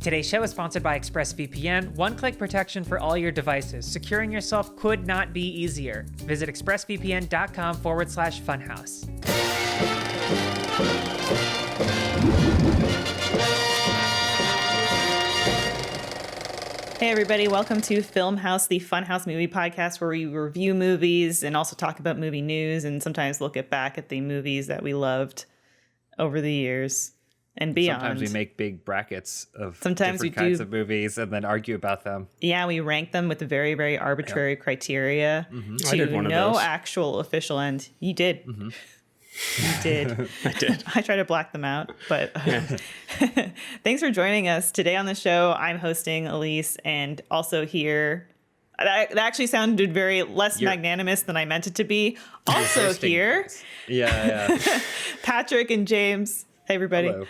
Today's show is sponsored by ExpressVPN, one-click protection for all your devices. Securing yourself could not be easier. Visit expressvpn.com/funhouse. Hey everybody, welcome to Filmhaus, the Funhouse movie podcast where we review movies and also talk about movie news and sometimes look back at the movies that we loved over the years and beyond. Sometimes we make big brackets of different kinds of movies and then argue about them. Yeah, we rank them with very, very arbitrary criteria I did one of no those. actual official end. You did. You did. I did. I try to black them out, but thanks for joining us today on the show. I'm hosting Elise, and also here, that actually sounded very less magnanimous than I meant it to be. Also here, Yeah. Patrick and James. Hey, everybody. Hello.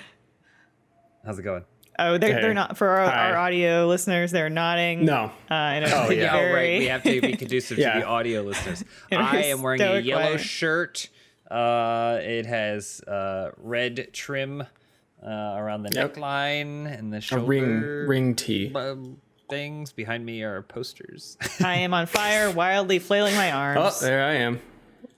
How's it going? Oh, they're not for our audio listeners. They're nodding. No. In a Right. very, We have to be conducive to the audio listeners. I am wearing a stoic yellow way. shirt. It has red trim around the neckline and the A shoulder ring tee. things. Behind me are posters. I am on fire, wildly flailing my Oh, arms. there I am.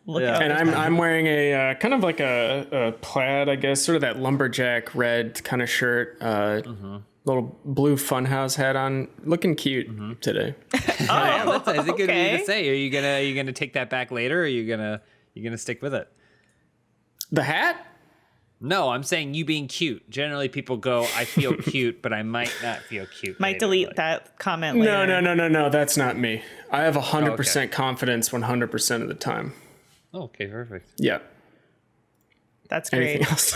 Look Yeah. out. And I'm wearing a kind of like a plaid, I guess, sort of that lumberjack red kind of shirt. Little blue Funhouse hat on, looking cute today. Is it good of you okay. to say? Are you gonna take that back later? Or are you gonna stick with it? The hat? No, I'm saying you being cute. Generally, people go, "I feel cute, but I might not feel cute." Might later." delete that comment later. No. That's not me. I have 100% confidence 100% of the time. Oh, okay, perfect. Yeah. That's great. Anything else?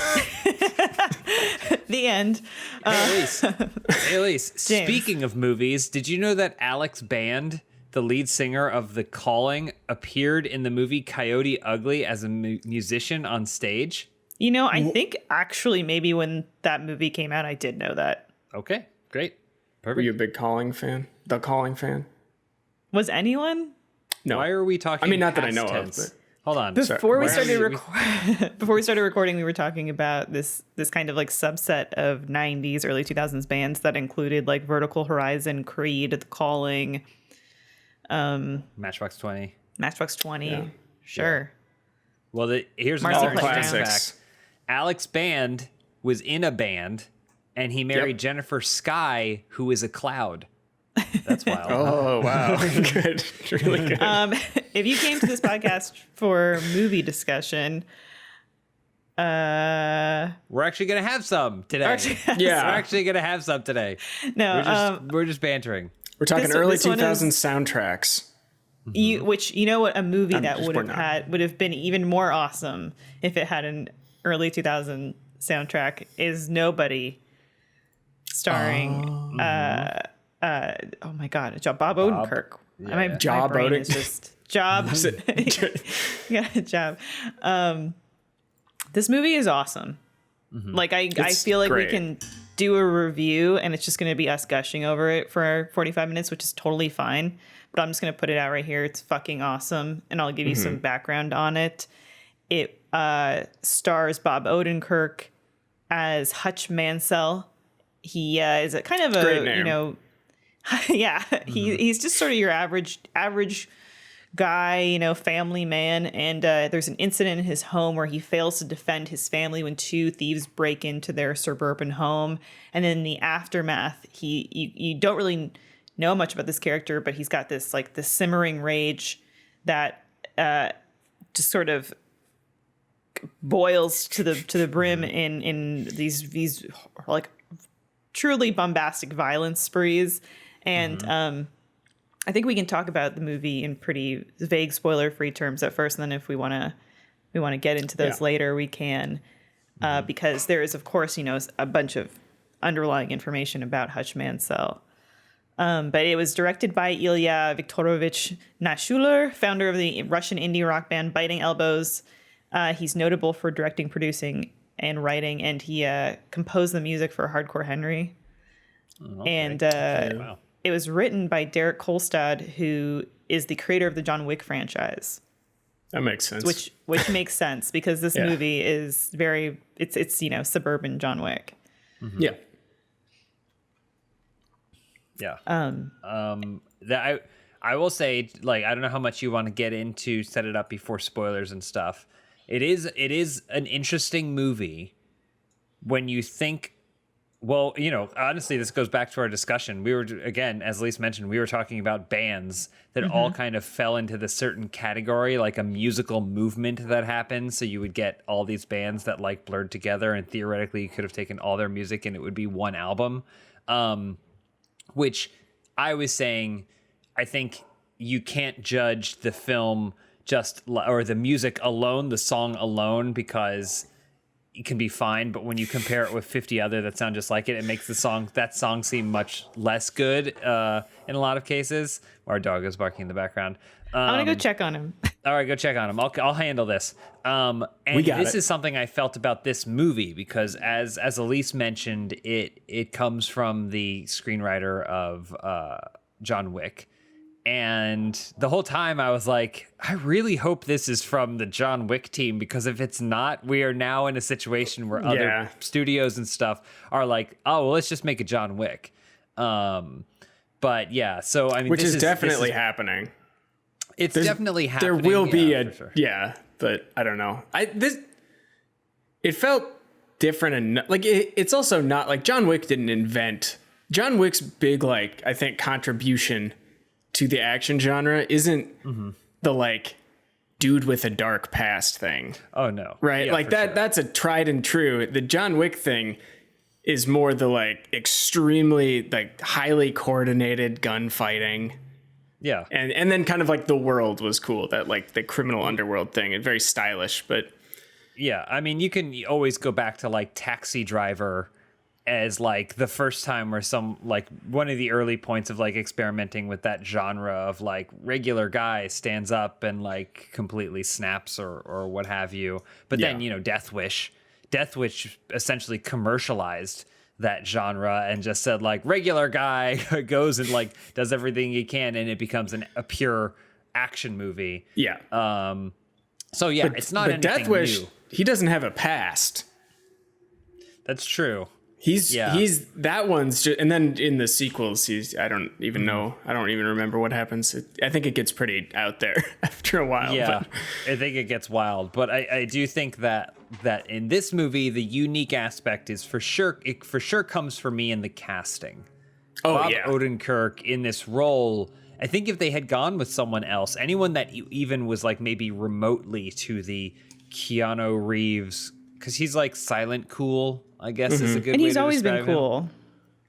The end. Hey, Elise. Speaking of movies, did you know that Alex Band, the lead singer of The Calling, appeared in the movie Coyote Ugly as a musician on stage? You know, I think actually maybe when that movie came out, I did know that. Okay, great. Were Perfect. you a big Calling fan? The Calling fan? Was anyone? No. Why are we talking I mean, not that I past know tense? of, but Hold on. Before we Why are started before we started recording, we were talking about this kind of like subset of 90s, early 2000s bands that included like Vertical Horizon, Creed, The Calling, Matchbox 20. Matchbox 20. Sure. Well, here's Marcy another interesting Classics. fact. Alex Band was in a band, and he married Jennifer Sky, who is a cloud. That's wild. Oh, wow. Good. Really good. If you came to this podcast for movie discussion, We're actually gonna have some today. Yeah. We're actually gonna have some today. no, We're just bantering. We're talking this- early this one 2000s is- soundtracks. which you know what, a movie that just would have pointing out. would have been even more awesome if it had an early 2000 soundtrack is Nobody, starring oh my god, Bob Odenkirk. My Job brain is Odenkirk. just job. Yeah, job. This movie is awesome. Like I It's feel like great. we can do a review and it's just going to be us gushing over it for 45 minutes, which is totally fine. But I'm just going to put it out right here. It's fucking awesome. And I'll give you some background on it. It stars Bob Odenkirk as Hutch Mansell. He is a kind of a, Great name. you know, yeah, he's just sort of your average guy, you know, family man. And there's an incident in his home where he fails to defend his family when two thieves break into their suburban home. And then in the aftermath, you don't really know much about this character, but he's got this like this simmering rage that just sort of boils to the brim in these like truly bombastic violence sprees. And I think we can talk about the movie in pretty vague spoiler-free terms at first, and then if we want to get into those later, we can, because there is, of course, you know, a bunch of underlying information about Hutch Mansell. But it was directed by Ilya Viktorovich Nashuler, founder of the Russian indie rock band Biting Elbows. He's notable for directing, producing, and writing, and he composed the music for Hardcore Henry. And Wow. it was written by Derek Kolstad, who is the creator of the John Wick franchise. That makes sense. Which makes sense because this movie is it's you know, suburban John Wick. Yeah. Yeah. That I will say, like, I don't know how much you want to get into, set it up before spoilers and stuff. It is an interesting movie when you think, well, you know, honestly, this goes back to our discussion. We were, again, as Lise mentioned, we were talking about bands that all kind of fell into the certain category, like a musical movement that happened. So you would get all these bands that like blurred together, and theoretically you could have taken all their music and it would be one album. Which I was saying, I think you can't judge the film or the music alone, the song alone, because it can be fine. But when you compare it with 50 other that sound just like it, it makes that song seem much less good in a lot of cases. Our dog is barking in the background. I'm gonna go check on him. All right, go check on him. I'll handle this. And this is something I felt about this movie because, as Elise mentioned, it comes from the screenwriter of John Wick. And the whole time I was like, I really hope this is from the John Wick team, because if it's not, we are now in a situation where other studios and stuff are like, oh, well, let's just make a John Wick. But yeah, so I mean, which is definitely happening. It's definitely happening. There will be sure. But I don't know. It felt different, and like it's also not like John Wick didn't invent. John Wick's big, like, I think, contribution to the action genre isn't the like dude with a dark past thing. Oh no. Right? Yeah, like that sure. That's a tried and true. The John Wick thing is more the like extremely like highly coordinated gunfighting. Yeah. And then kind of like the world was cool, that like the criminal underworld thing, and very stylish, but yeah, I mean, you can always go back to like Taxi Driver as like the first time where some like one of the early points of like experimenting with that genre of like regular guy stands up and like completely snaps or what have you. But then, you know, Death Wish essentially commercialized that genre and just said like regular guy goes and like does everything he can, and it becomes a pure action movie. Yeah. So yeah, it's not anything Death Wish, new. He doesn't have a past. That's true. He's that one's just, and then in the sequels, I don't even know. I don't even remember what happens. I think it gets pretty out there after a while. Yeah, I think it gets wild. But I do think that in this movie, the unique aspect is for sure comes for me in the casting. Bob Odenkirk in this role. I think if they had gone with someone else, anyone that even was like maybe remotely to the Keanu Reeves, because he's like silent cool, I guess is a good way to describe him. And he's always been cool.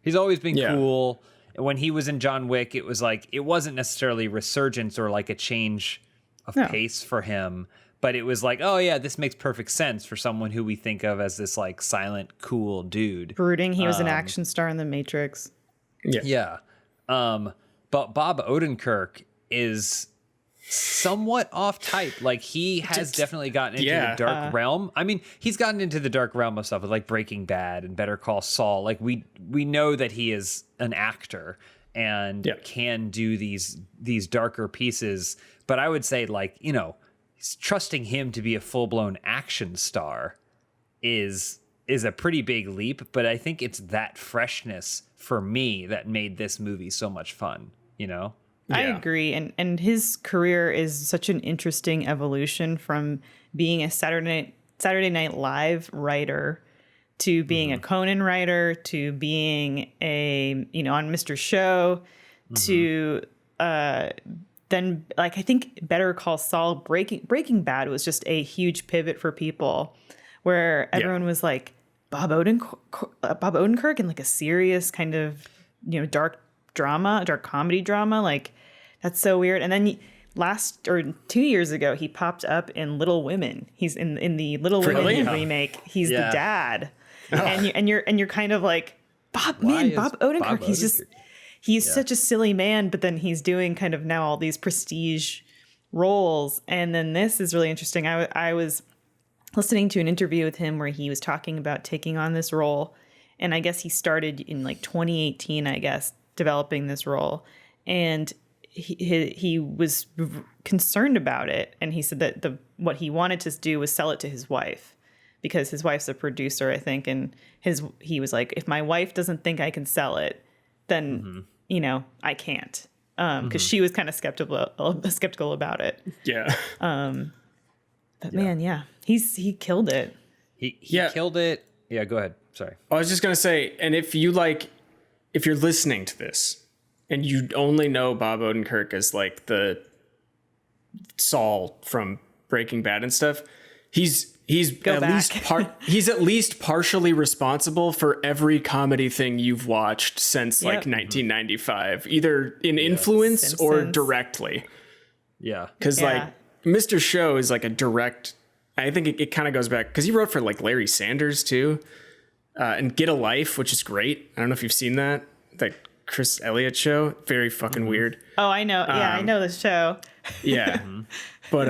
He's always been cool. When he was in John Wick, it was like, it wasn't necessarily resurgence or like a change of pace for him, but it was like, oh yeah, this makes perfect sense for someone who we think of as this like silent, cool dude. Brooding. He was an action star in The Matrix. Yeah. But Bob Odenkirk is somewhat off type. Like he has definitely gotten into the dark realm. I mean, he's gotten into the dark realm of stuff with like Breaking Bad and Better Call Saul. Like we know that he is an actor and can do these darker pieces. But I would say, like, you know, trusting him to be a full-blown action star is a pretty big leap. But I think it's that freshness for me that made this movie so much fun, you know? I agree. And his career is such an interesting evolution from being a Saturday Night Live writer to being a Conan writer to being on Mr. Show to then, like, I think Better Call Saul. Breaking Bad was just a huge pivot for people where everyone was like, Bob Odenkirk in like a serious kind of, you know, dark comedy drama, like that's so weird. And then 2 years ago, he popped up in Little Women. He's in the Little Women remake. He's the dad, and you're kind of like, Bob Odenkirk. He's such a silly man, but then he's doing kind of now all these prestige roles. And then this is really interesting. I was listening to an interview with him where he was talking about taking on this role, and I guess he started in like 2018, I guess, developing this role, and he was concerned about it, and he said that what he wanted to do was sell it to his wife, because his wife's a producer, I think, and he was like, if my wife doesn't think I can sell it, then I can't. Because she was kind of skeptical about it. Yeah. But man, yeah, he killed it. He killed it. Yeah, go ahead. Sorry. I was just gonna say, and if you're listening to this and you only know Bob Odenkirk as like the Saul from Breaking Bad and stuff, he's at least partially responsible for every comedy thing you've watched since like 1995, either in influence or directly. Yeah. Because like Mr. Show is like a direct. I think it kind of goes back because he wrote for like Larry Sanders too, and Get a Life, which is great. I don't know if you've seen that Chris Elliott show. Very fucking weird. Oh, I know. Yeah, I know this show. Yeah, but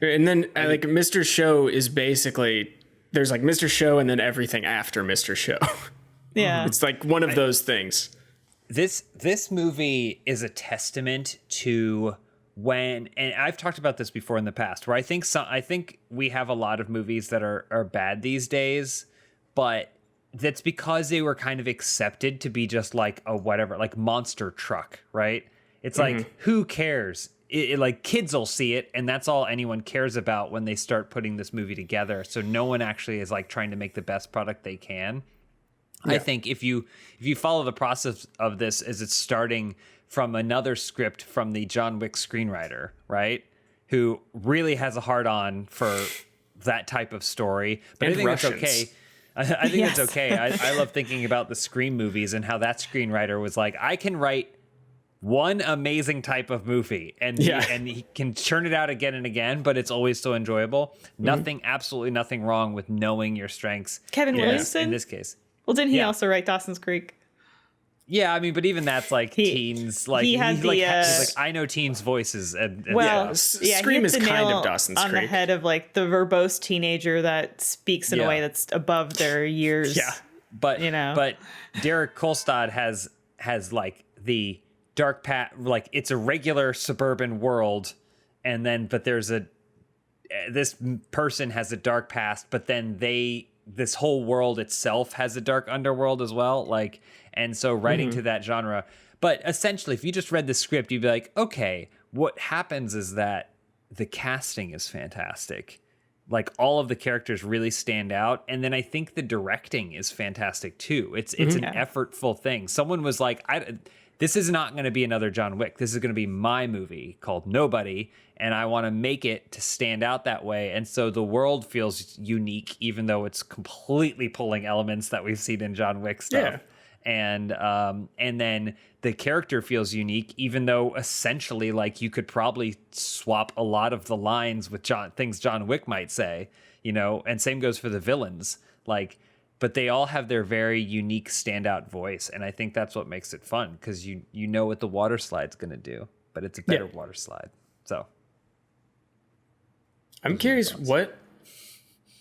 and then like Mr. Show is basically there's like Mr. Show and then everything after Mr. Show. Yeah, it's like one of those things. This movie is a testament to. And I've talked about this before in the past, where I think we have a lot of movies that are bad these days, but that's because they were kind of accepted to be just like a whatever, like Monster Truck, right? It's like, who cares? Like kids will see it, and that's all anyone cares about when they start putting this movie together. So no one actually is like trying to make the best product they can. Yeah. I think if you follow the process of this as it's starting from another script from the John Wick screenwriter, right? Who really has a hard on for that type of story. But and I think Russians. that's okay. I think it's okay. I love thinking about the Scream movies and how that screenwriter was like, I can write one amazing type of movie and he can churn it out again and again, but it's always so enjoyable. Absolutely nothing wrong with knowing your strengths. Kevin Williamson? In this case. Well, didn't he also write Dawson's Creek? Yeah, I mean, but even that's like teens. Like he's like I know teens' voices, and Scream is kind of Dawson's Creek. On the head of like the verbose teenager that speaks in a way that's above their years. Yeah, but but Derek Kolstad has like the dark like it's a regular suburban world, and then but there's this person has a dark past, but then this whole world itself has a dark underworld as well, like. And so writing to that genre. But essentially, if you just read the script, you'd be like, okay, what happens is that the casting is fantastic. Like all of the characters really stand out. And then I think the directing is fantastic too. It's an effortful thing. Someone was like, this is not going to be another John Wick. This is going to be my movie called Nobody. And I want to make it to stand out that way. And so the world feels unique, even though it's completely pulling elements that we've seen in John Wick stuff. Yeah. And then the character feels unique, even though essentially like you could probably swap a lot of the lines with things John Wick might say, and same goes for the villains, like, but they all have their very unique standout voice. And I think that's what makes it fun. Cause you know what the water slide's going to do, but it's a better water slide. So I'm curious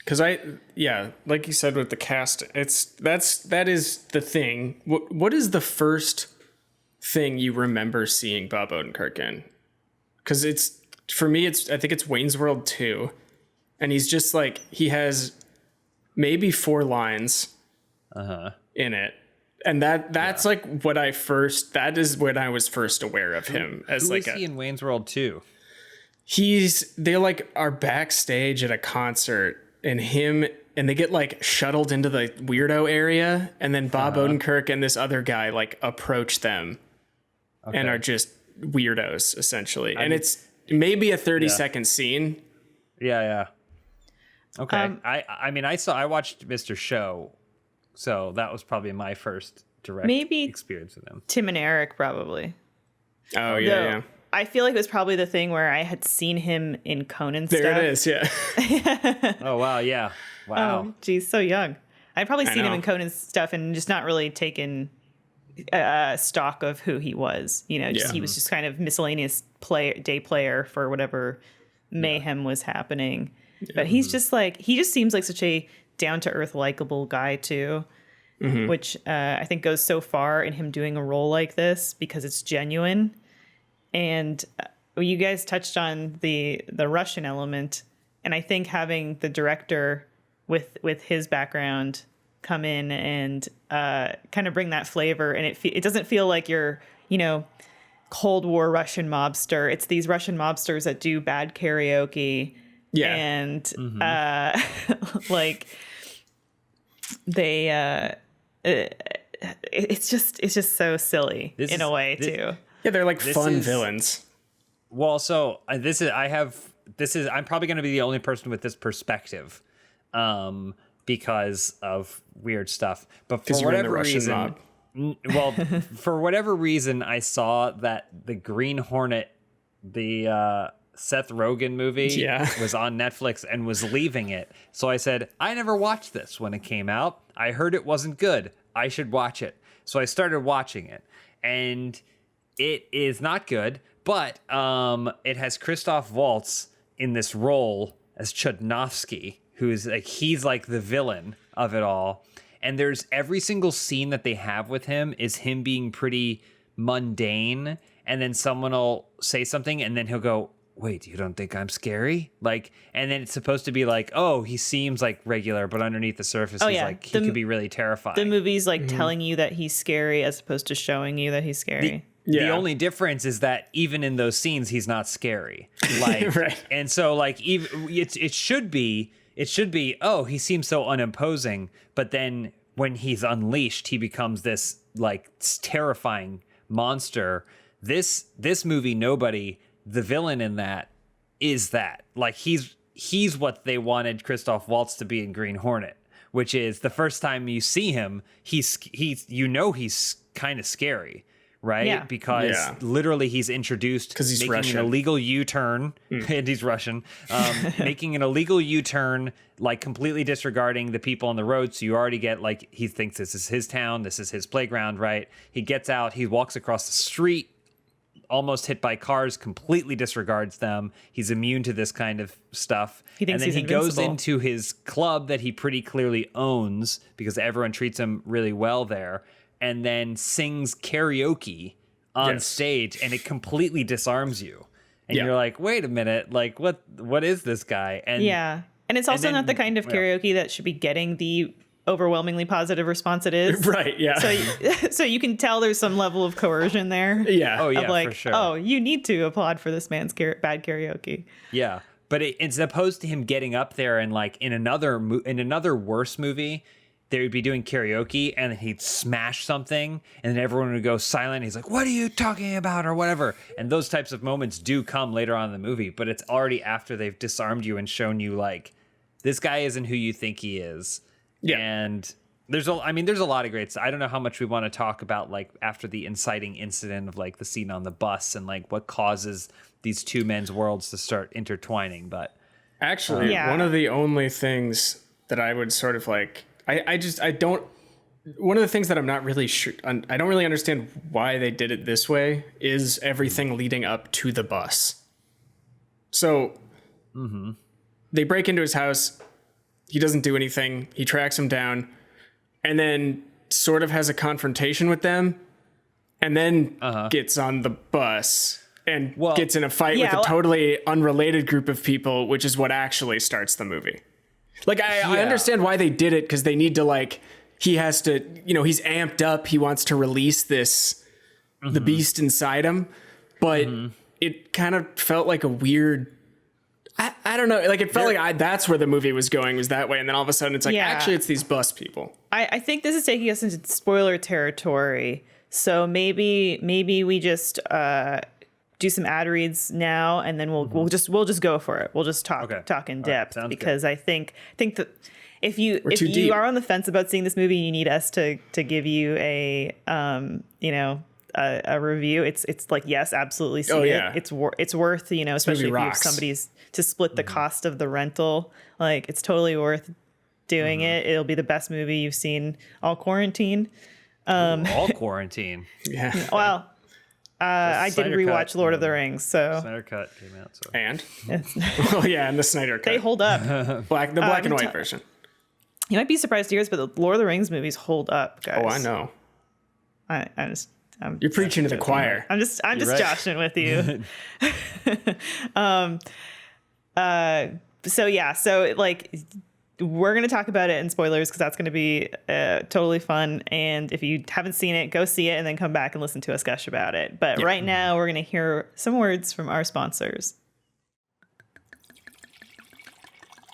because like you said with the cast, that is the thing. What is the first thing you remember seeing Bob Odenkirk in? Because for me, I think it's Wayne's World 2, and he's just like he has maybe 4 lines in it, and that's like that is when I was first aware of him as who like is he in Wayne's World 2? They like are backstage at a concert. And they get like shuttled into the weirdo area, and then Bob Odenkirk and this other guy like approach them and are just weirdos essentially. And it's maybe a 30-second scene. Yeah. Okay. I watched Mr. Show, so that was probably my first direct experience with him. Tim and Eric probably. Oh yeah. I feel like it was probably the thing where I had seen him in Conan stuff. There it is, yeah. Oh, wow, yeah. Wow. Oh, geez, so young. I'd probably seen him in Conan's stuff and just not really taken stock of who he was. He was just kind of miscellaneous day player for whatever mayhem was happening. Yeah. But he just seems like such a down-to-earth, likable guy, too. Which I think goes so far in him doing a role like this because it's genuine. And you guys touched on the Russian element, and I think having the director with his background come in and kind of bring that flavor. And it doesn't feel like you're, Cold War Russian mobster. It's these Russian mobsters that do bad karaoke. Yeah. And like they it's just so silly in a way too. Yeah, they're like fun villains. Well, so I'm probably going to be the only person with this perspective, because of weird stuff. But for whatever reason, for whatever reason, I saw that the Green Hornet, the Seth Rogen movie, was on Netflix and was leaving it. So I said, I never watched this when it came out. I heard it wasn't good. I should watch it. So I started watching it, and it is not good. But it has Christoph Waltz in this role as Chudnovsky, who's like, he's like the villain of it all. And there's every single scene that they have with him is him being pretty mundane. And then someone will say something and then he'll go, wait, you don't think I'm scary? Like, and then it's supposed to be like, oh, he seems like regular, but underneath the surface, he's like, he could be really terrifying. The movie's like telling you that he's scary as opposed to showing you that he's scary. The only difference is that even in those scenes, he's not scary. Like, right. And so like, even it should be, oh, he seems so unimposing. But then when he's unleashed, he becomes this like terrifying monster. This movie, Nobody, the villain in that is that, like, he's what they wanted Christoph Waltz to be in Green Hornet, which is the first time you see him, he's kind of scary. Right? Yeah. Because literally he's introduced because he's making Russian. an illegal U-turn, and he's Russian, making an illegal U-turn, like completely disregarding the people on the road. So you already get like, he thinks this is his town, this is his playground, right? He gets out, he walks across the street, almost hit by cars, completely disregards them. He's immune to this kind of stuff. He thinks and then he's he goes invincible. into his club that he pretty clearly owns because everyone treats him really well there, and then sings karaoke on stage, and it completely disarms you. And you're like, wait a minute, like what is this guy? And and it's also not the kind of karaoke that should be getting the overwhelmingly positive response it is. Right, yeah. So you can tell there's some level of coercion there. Yeah. Oh yeah, of like, for sure. oh, you need to applaud for this man's bad karaoke. Yeah, but it's opposed to him getting up there and like in another worse movie, they would be doing karaoke and he'd smash something and then everyone would go silent. He's like, what are you talking about or whatever? And those types of moments do come later on in the movie, but it's already after they've disarmed you and shown you like, this guy isn't who you think he is. Yeah. And there's a lot of great stuff. I don't know how much we want to talk about like after the inciting incident of like the scene on the bus and like what causes these two men's worlds to start intertwining. But actually, one of the only things that I would sort of like, one of the things that I'm not really sure, I don't really understand why they did it this way, is everything leading up to the bus. So they break into his house. He doesn't do anything. He tracks them down and then sort of has a confrontation with them and then gets on the bus and gets in a fight with a totally unrelated group of people, which is what actually starts the movie. Like, I understand why they did it, because they need to, like, he has to, he's amped up. He wants to release this, the beast inside him. But it kind of felt like a weird, I don't know. Like, it felt like that's where the movie was going, was that way. And then all of a sudden it's like, actually, it's these bus people. I think this is taking us into spoiler territory. So maybe we just do some ad reads now, and then we'll just go for it. We'll just talk in depth, because good. I think that if you are on the fence about seeing this movie, you need us to give you a review. It's like, yes, absolutely see it. It's worth, especially if you have somebody's to split the cost of the rental. Like, it's totally worth doing it. It'll be the best movie you've seen all quarantine. All quarantine. Yeah. Well, I did rewatch Lord of the Rings, so Snyder Cut came out. So. And and the Snyder Cut. They hold up. The black and white version. You might be surprised to hear this, but the Lord of the Rings movies hold up, guys. Oh, I know. I'm You're preaching to the choir. I'm just joshing with you. So like we're going to talk about it in spoilers because that's going to be totally fun. And if you haven't seen it, go see it and then come back and listen to us gush about it. But right now, we're going to hear some words from our sponsors.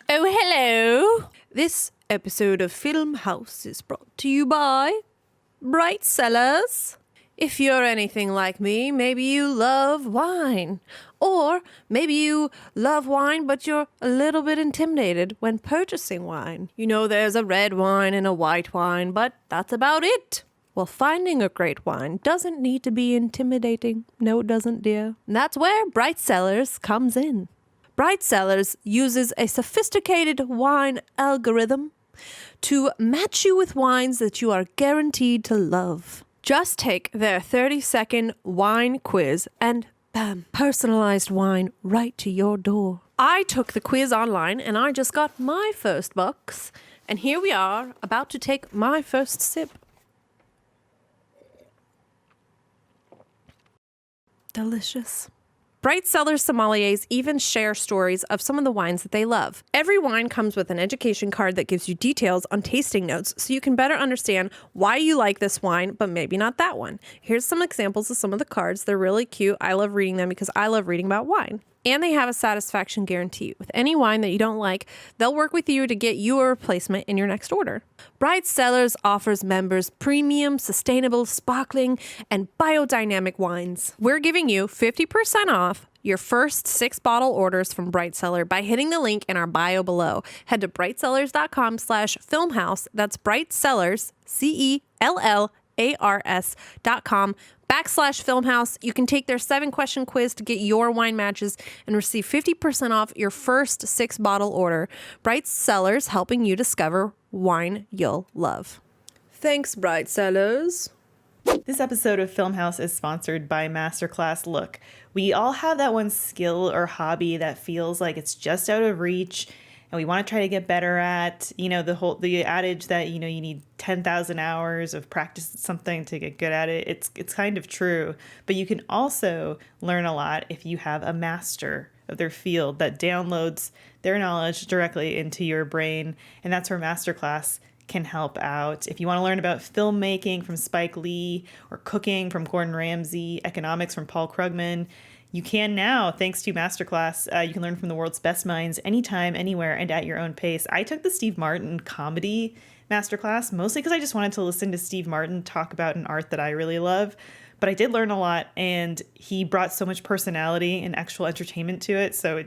Oh, hello. This episode of Filmhaus is brought to you by Bright Cellars. If you're anything like me, maybe you love wine. Or maybe you love wine, but you're a little bit intimidated when purchasing wine. You know, there's a red wine and a white wine, but that's about it. Well, finding a great wine doesn't need to be intimidating. No, it doesn't, dear. And that's where Bright Cellars comes in. Bright Cellars uses a sophisticated wine algorithm to match you with wines that you are guaranteed to love. Just take their 30-second wine quiz and bam, personalized wine right to your door. I took the quiz online and I just got my first box. And here we are, about to take my first sip. Delicious. Bright Cellars sommeliers even share stories of some of the wines that they love. Every wine comes with an education card that gives you details on tasting notes so you can better understand why you like this wine, but maybe not that one. Here's some examples of some of the cards. They're really cute. I love reading them because I love reading about wine. And they have a satisfaction guarantee. With any wine that you don't like, they'll work with you to get you a replacement in your next order. Bright Cellars offers members premium, sustainable, sparkling, and biodynamic wines. We're giving you 50% off your first 6 bottle orders from Bright Cellar by hitting the link in our bio below. Head to brightcellars.com/filmhouse. That's Bright Cellars, CELLARS.com/Filmhouse. You can take their 7-question quiz to get your wine matches and receive 50% off your first 6 bottle order. Bright Cellars, helping you discover wine you'll love. Thanks, Bright Cellars. This episode of Filmhaus is sponsored by Masterclass Look. We all have that one skill or hobby that feels like it's just out of reach and we want to try to get better at. You know, the adage that, you know, you need 10,000 hours of practice at something to get good at it. It's kind of true, but you can also learn a lot if you have a master of their field that downloads their knowledge directly into your brain, and that's where Masterclass can help out. If you want to learn about filmmaking from Spike Lee or cooking from Gordon Ramsay, economics from Paul Krugman, you can now, thanks to Masterclass. You can learn from the world's best minds anytime, anywhere, and at your own pace. I took the Steve Martin comedy Masterclass mostly because I just wanted to listen to Steve Martin talk about an art that I really love. But I did learn a lot, and he brought so much personality and actual entertainment to it. So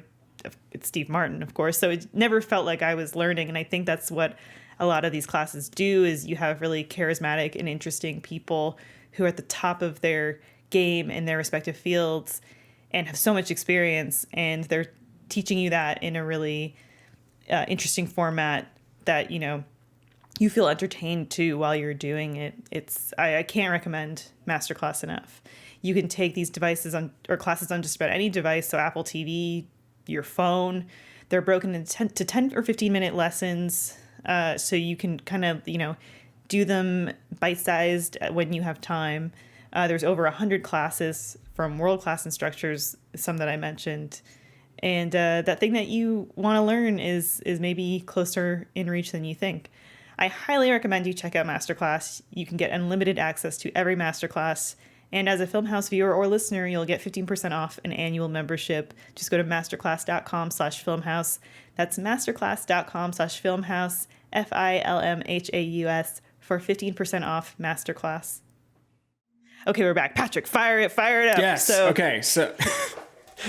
it's Steve Martin, of course. So it never felt like I was learning, and I think that's what a lot of these classes do, is you have really charismatic and interesting people who are at the top of their game in their respective fields and have so much experience, and they're teaching you that in a really interesting format that, you know, you feel entertained too while you're doing it. I can't recommend Masterclass enough. You can take these devices on, or classes on just about any device, so Apple TV, your phone. They're broken into 10 or 15 minute lessons. So you can kind of, you know, do them bite-sized when you have time. There's over 100 classes from world-class instructors, some that I mentioned. And that thing that you want to learn is maybe closer in reach than you think. I highly recommend you check out Masterclass. You can get unlimited access to every Masterclass. And as a Filmhaus viewer or listener, you'll get 15% off an annual membership. Just go to masterclass.com/filmhouse. That's masterclass.com/filmhouse, FILMHAUS, for 15% off Masterclass. Okay, we're back. Patrick, fire it up. Yes. Okay. So,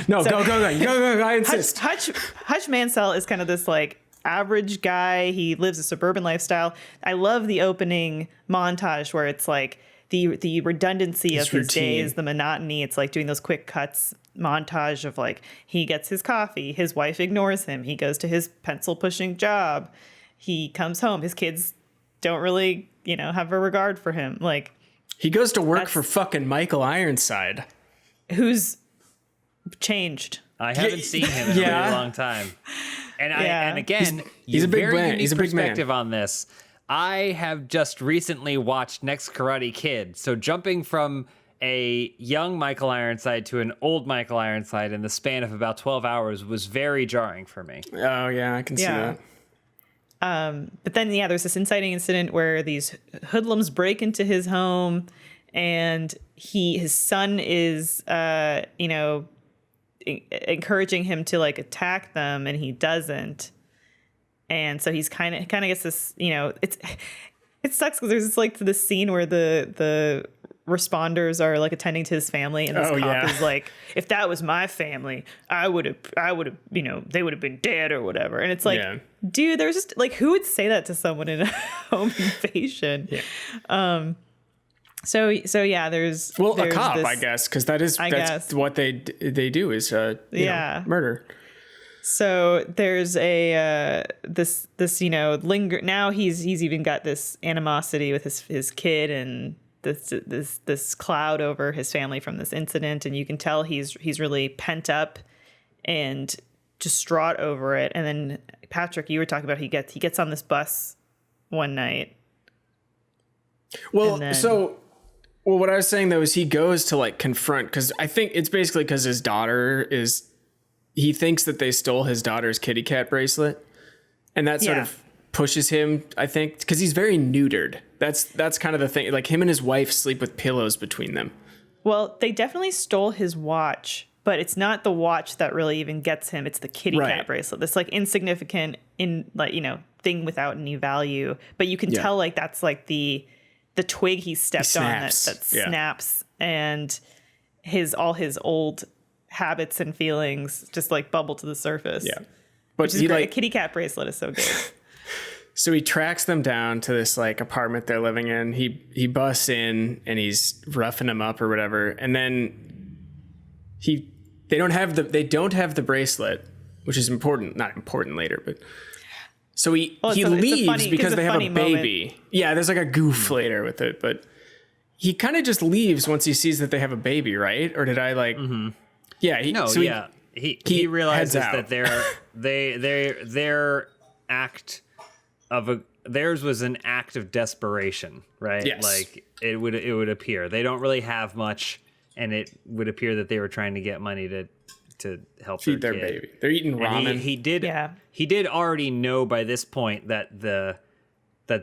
go. I insist. Hutch Mansell is kind of this like average guy. He lives a suburban lifestyle. I love the opening montage where it's like the redundancy of his days, the monotony. It's like doing those quick cuts montage of like, he gets his coffee, his wife ignores him, he goes to his pencil pushing job, he comes home, his kids don't really, you know, have a regard for him. Like, he goes to work for fucking Michael Ironside, who's changed. I haven't seen him in a really long time. And again, he's a big man. He's a big man. Perspective on this. I have just recently watched Next Karate Kid. So jumping from a young Michael Ironside to an old Michael Ironside in the span of about 12 hours was very jarring for me. Oh, yeah, I can see that. But then, there's this inciting incident where these hoodlums break into his home, and his son is, encouraging him to like attack them, and he doesn't. And so he's kind of gets this, it sucks because there's this scene where the responders are like attending to his family, and this cop is like, if that was my family, I would have, they would have been dead or whatever. And it's like, dude, there's just like, who would say that to someone in a home invasion? Yeah. So there's a cop, I guess, because that's what they do is murder. So there's a this linger. Now he's even got this animosity with his kid, and this cloud over his family from this incident, and you can tell he's really pent up and distraught over it. And then Patrick, you were talking about he gets on this bus one night. Well, what I was saying though is he goes to like confront, because I think it's basically because his daughter he thinks that they stole his daughter's kitty cat bracelet, and that sort of pushes him, I think, because he's very neutered. That's kind of the thing. Like him and his wife sleep with pillows between them. Well, they definitely stole his watch, but it's not the watch that really even gets him. It's the kitty cat bracelet. This like insignificant thing without any value, but you can tell like that's like the twig he stepped on that snaps, and all his old habits and feelings just like bubble to the surface. Yeah, but which is great. A kitty cat bracelet is so good. So he tracks them down to this like apartment they're living in. He busts in and he's roughing them up or whatever, and then they don't have the bracelet, which is not important later, but. So he leaves because they have a baby. Moment. Yeah, there's like a goof later with it, but he kind of just leaves once he sees that they have a baby, right? Or did I like? Mm-hmm. Yeah. He realizes that their act of theirs was an act of desperation, right? Yes. Like it would appear they don't really have much, and it would appear that they were trying to get money to help feed their baby. They're eating ramen. He did already know by this point that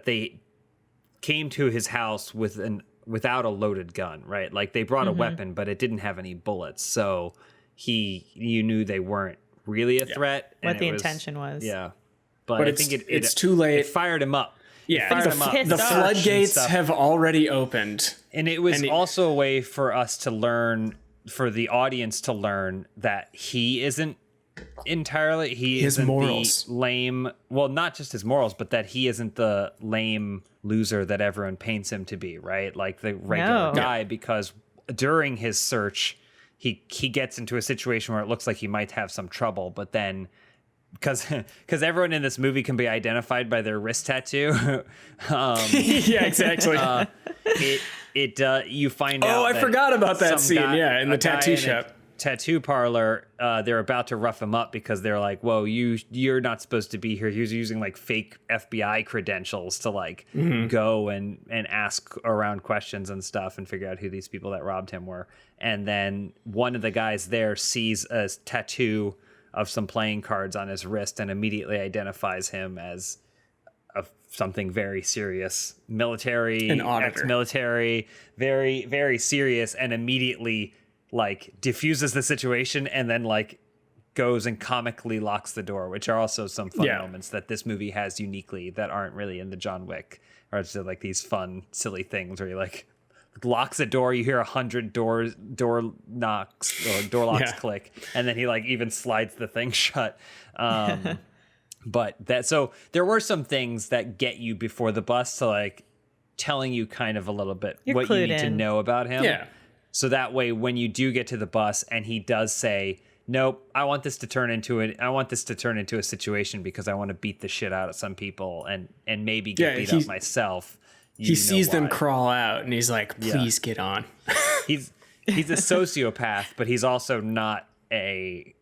they came to his house without a loaded gun, right? Like they brought a weapon, but it didn't have any bullets. So you knew they weren't really a threat. What the intention was. Yeah. But I think it's too late. It fired him up. Yeah, the floodgates have already opened. And it was also a way for us to learn, for the audience to learn that he isn't entirely his morals. The lame, well, not just his morals, but that he isn't the lame loser that everyone paints him to be, right? Like the regular guy, because during his search he gets into a situation where it looks like he might have some trouble, but then because everyone in this movie can be identified by their wrist tattoo. Yeah, exactly. You find out. Oh, I forgot about that scene. In the tattoo shop, tattoo parlor. They're about to rough him up because they're like, "Whoa, you're not supposed to be here." He was using like fake FBI credentials to like go and ask around questions and stuff and figure out who these people that robbed him were. And then one of the guys there sees a tattoo of some playing cards on his wrist and immediately identifies him as something very serious, military, ex-military, very, very serious, and immediately like diffuses the situation and then like goes and comically locks the door, which are also some fun moments that this movie has uniquely that aren't really in the John Wick, or it's like these fun, silly things where he like locks a door, you hear 100 door knocks or door locks click, and then he like even slides the thing shut. But so there were some things that get you before the bus to like telling you kind of a little bit what you need to know about him. Yeah. So that way, when you do get to the bus and he does say, "Nope, I want this to turn into a situation because I want to beat the shit out of some people and maybe get beat up myself." He sees them crawl out and he's like, "Please get on." He's a sociopath, but he's also not a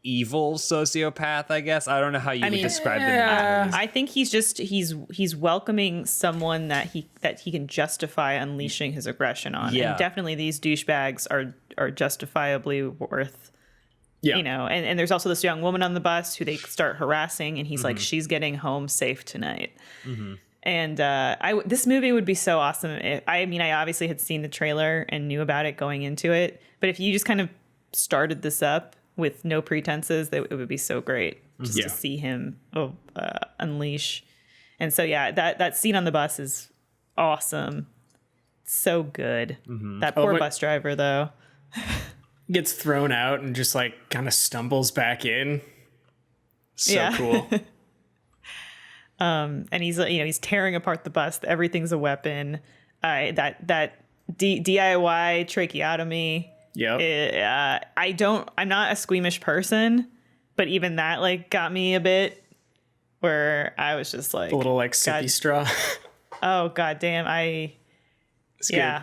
evil sociopath, I guess. I don't know how you would describe them. I think he's welcoming someone that he can justify unleashing his aggression on. Yeah. And definitely these douchebags are justifiably worth Yeah. You know, and there's also this young woman on the bus who they start harassing, and he's like, she's getting home safe tonight. And this movie would be so awesome. I obviously had seen the trailer and knew about it going into it, but if you just kind of started this up with no pretenses, it would be so great just to see him unleash. And so, yeah, that scene on the bus is awesome. So good. That poor bus driver, though. Gets thrown out and just like kind of stumbles back in. So cool. And he's tearing apart the bus. Everything's a weapon. That DIY tracheotomy. Yep. I'm not a squeamish person, but even that like got me a bit, where I was just like a little like sippy straw. Oh god damn. It's good.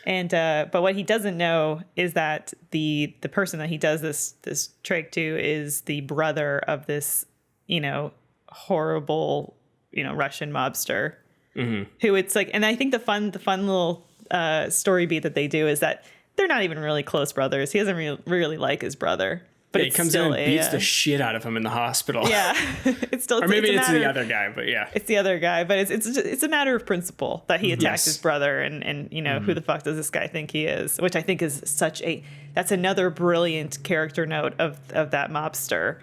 And but what he doesn't know is that the person that he does this trach to is the brother of this, horrible, Russian mobster. Who it's like, and I think the fun little story beat that they do is that they're not even really close brothers. He doesn't really like his brother. But he comes in and beats the shit out of him in the hospital. Yeah, it's still. Or maybe it's the other guy, but yeah, it's the other guy. But it's a matter of principle that he attacked his brother, and who the fuck does this guy think he is? Which I think is that's another brilliant character note of that mobster.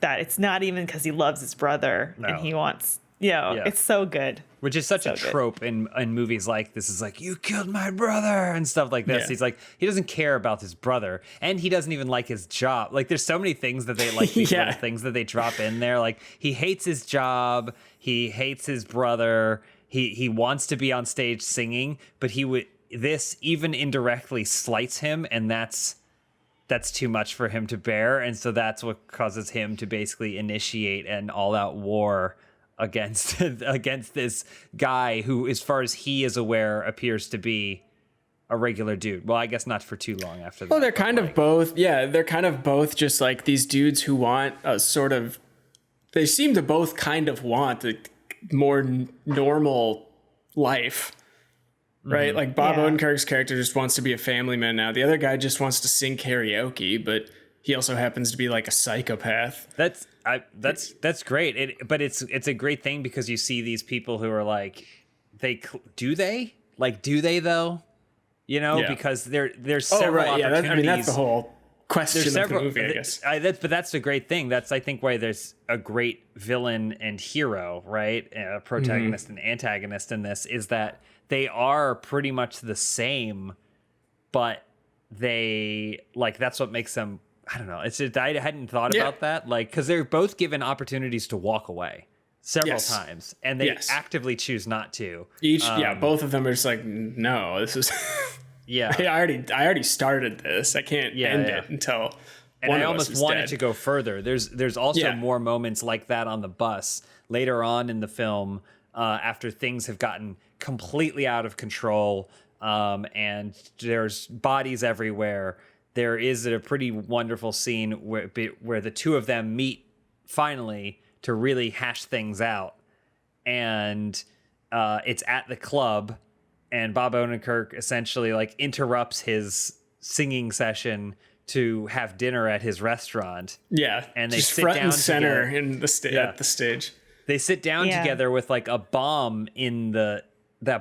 That it's not even because he loves his brother and he wants. It's so good. Which is such a trope in movies like this. Is like, you killed my brother and stuff like this. He's like, he doesn't care about his brother, and he doesn't even like his job. Like, there's so many things that they like, these little things that they drop in there. Like, he hates his job, he hates his brother, he wants to be on stage singing, but this even indirectly slights him, and that's too much for him to bear, and so that's what causes him to basically initiate an all-out war against this guy who, as far as he is aware, appears to be a regular dude. Well, I guess not for too long after that. Well, they're kind of both. Yeah, they're kind of both just like these dudes who want a sort of. They seem to both kind of want a more normal life, right? Like Bob Odenkirk's character just wants to be a family man now. The other guy just wants to sing karaoke, but he also happens to be like a psychopath. That's great. But it's a great thing because you see these people who are like, do they though? Because there's several opportunities. That's the whole question of the movie, I guess. But that's the great thing. That's, I think, why there's a great villain and hero, right? A protagonist and antagonist in this, is that they are pretty much the same, but that's what makes them. I don't know. I hadn't thought about that. Like, because they're both given opportunities to walk away several times, and they actively choose not to. Both of them are just like, no, this is. I already started this. I can't end it until. And I almost wanted to go further. There's also more moments like that on the bus later on in the film, after things have gotten completely out of control, and there's bodies everywhere. There is a pretty wonderful scene where the two of them meet finally to really hash things out. And it's at the club, and Bob Odenkirk essentially like interrupts his singing session to have dinner at his restaurant. Yeah, and they just sit front down and center together. in at the stage. They sit down together with like a bomb that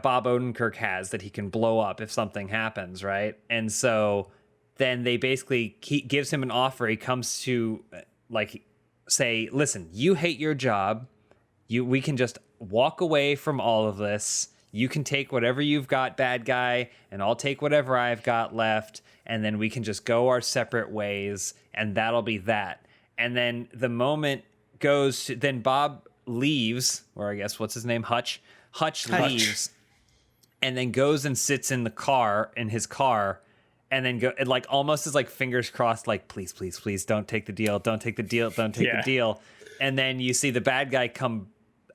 Bob Odenkirk has that he can blow up if something happens, right? And so then they basically, he gives him an offer. He comes to like say, listen, you hate your job. We can just walk away from all of this. You can take whatever you've got, bad guy, and I'll take whatever I've got left. And then we can just go our separate ways, and that'll be that. And then the moment goes to, then Bob leaves, or I guess what's his name? Hutch leaves, and then goes and sits in his car, and then like almost is like fingers crossed, like please, please, please don't take the deal, don't take the deal, don't take the deal. And then you see the bad guy come,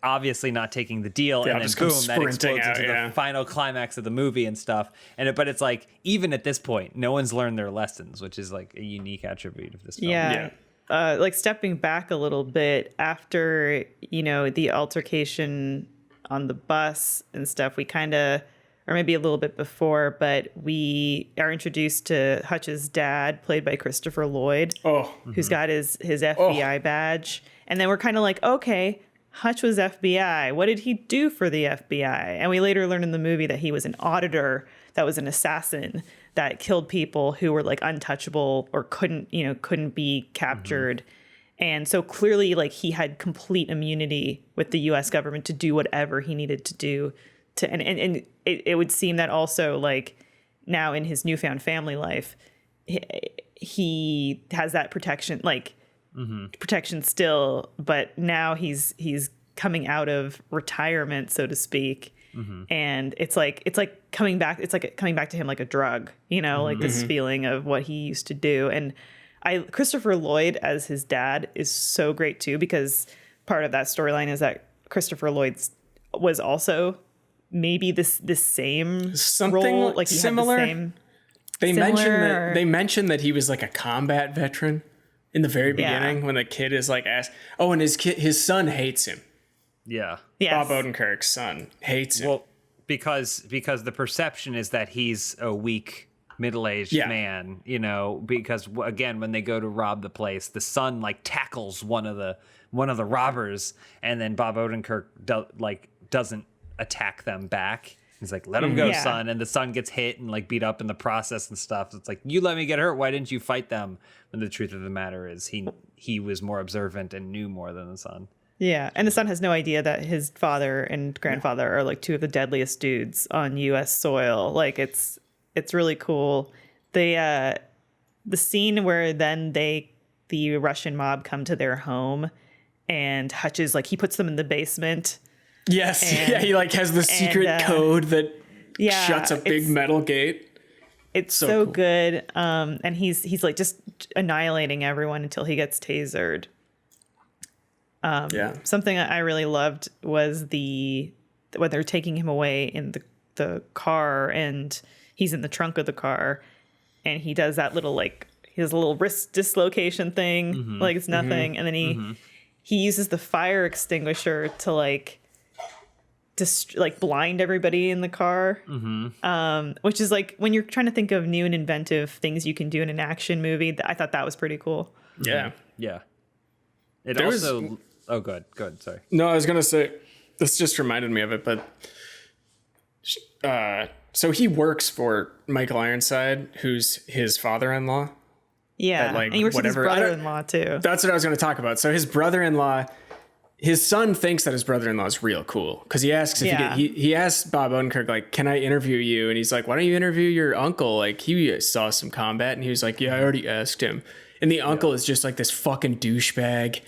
obviously not taking the deal, and then boom, that explodes into the final climax of the movie and stuff. But it's like, even at this point, no one's learned their lessons, which is like a unique attribute of this film. Like stepping back a little bit after the altercation on the bus and stuff, we kind of or maybe a little bit before, but we are introduced to Hutch's dad, played by Christopher Lloyd, who's got his FBI badge. And then we're kind of like, okay, Hutch was FBI. What did he do for the FBI? And we later learn in the movie that he was an auditor, that was an assassin that killed people who were like untouchable or couldn't be captured. And so clearly, like, he had complete immunity with the U.S. government to do whatever he needed to do. And it would seem that also, like, now in his newfound family life, he has that protection, like, protection still. But now he's coming out of retirement, so to speak. And it's like coming back. It's like coming back to him like a drug, like this feeling of what he used to do. And Christopher Lloyd as his dad is so great too, because part of that storyline is that Christopher Lloyd was also maybe this same role, like he similar. Had the same. They mentioned that he was like a combat veteran in the very beginning when the kid is like asked. Oh, and his son hates him. Yeah. Yes. Bob Odenkirk's son hates him. Well, because the perception is that he's a weak middle-aged man, because again, when they go to rob the place, the son like tackles one of the robbers, and then Bob Odenkirk doesn't attack them back. He's like, let him go, son. And the son gets hit and like beat up in the process and stuff. It's like, you let me get hurt. Why didn't you fight them? When the truth of the matter is he was more observant and knew more than the son. Yeah. And the son has no idea that his father and grandfather are like two of the deadliest dudes on U.S. soil. Like it's really cool. The scene where then the Russian mob come to their home and Hutch is like, he puts them in the basement. Yes. He like has the secret code that shuts a big metal gate. It's so cool. Good. And he's like just annihilating everyone until he gets tasered. Something I really loved was when they're taking him away in the car and he's in the trunk of the car and he does that little like his little wrist dislocation thing, like it's nothing. And then he uses the fire extinguisher to like just like blind everybody in the car, which is like when you're trying to think of new and inventive things you can do in an action movie. I thought that was pretty cool. Yeah. It There also. was- Oh, good. Sorry. No, I was gonna say this just reminded me of it, but so he works for Michael Ironside, who's his father-in-law. Yeah, like, and he works with his whatever- I don't- brother-in-law too. That's what I was going to talk about. So his brother-in-law, his son thinks that his brother-in-law is real cool because he asks if he asks Bob Odenkirk like, "Can I interview you?" And he's like, "Why don't you interview your uncle? Like he saw some combat." And he was like, "Yeah, I already asked him." And the uncle is just like this fucking douchebag.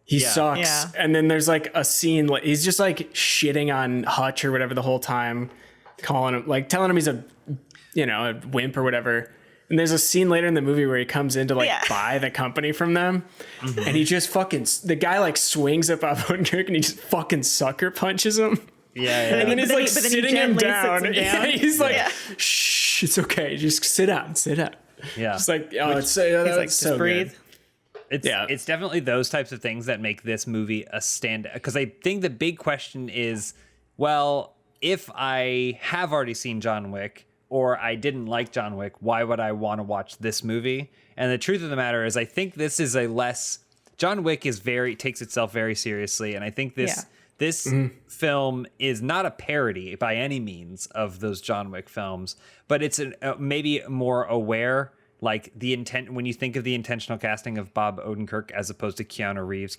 He sucks. Yeah. And then there's like a scene like he's just like shitting on Hutch or whatever the whole time, calling him like telling him he's a wimp or whatever. And there's a scene later in the movie where he comes in to like buy the company from them. And he just the guy like swings at Bob Odenkirk and he just fucking sucker punches him. Yeah. And then he's like but then he sitting him gently down. sits him down. He's like, shh, it's okay. Just sit down. Yeah. It's like, oh, it's He's like, so just breathe. good. It's definitely those types of things that make this movie a standout. Because I think the big question is, well, if I have already seen John Wick or I didn't like John Wick, why would I want to watch this movie? And the truth of the matter is, I think this is John Wick takes itself very seriously, and I think this film is not a parody by any means of those John Wick films, but it's maybe more aware. Like the intent, when you think of the intentional casting of Bob Odenkirk as opposed to Keanu Reeves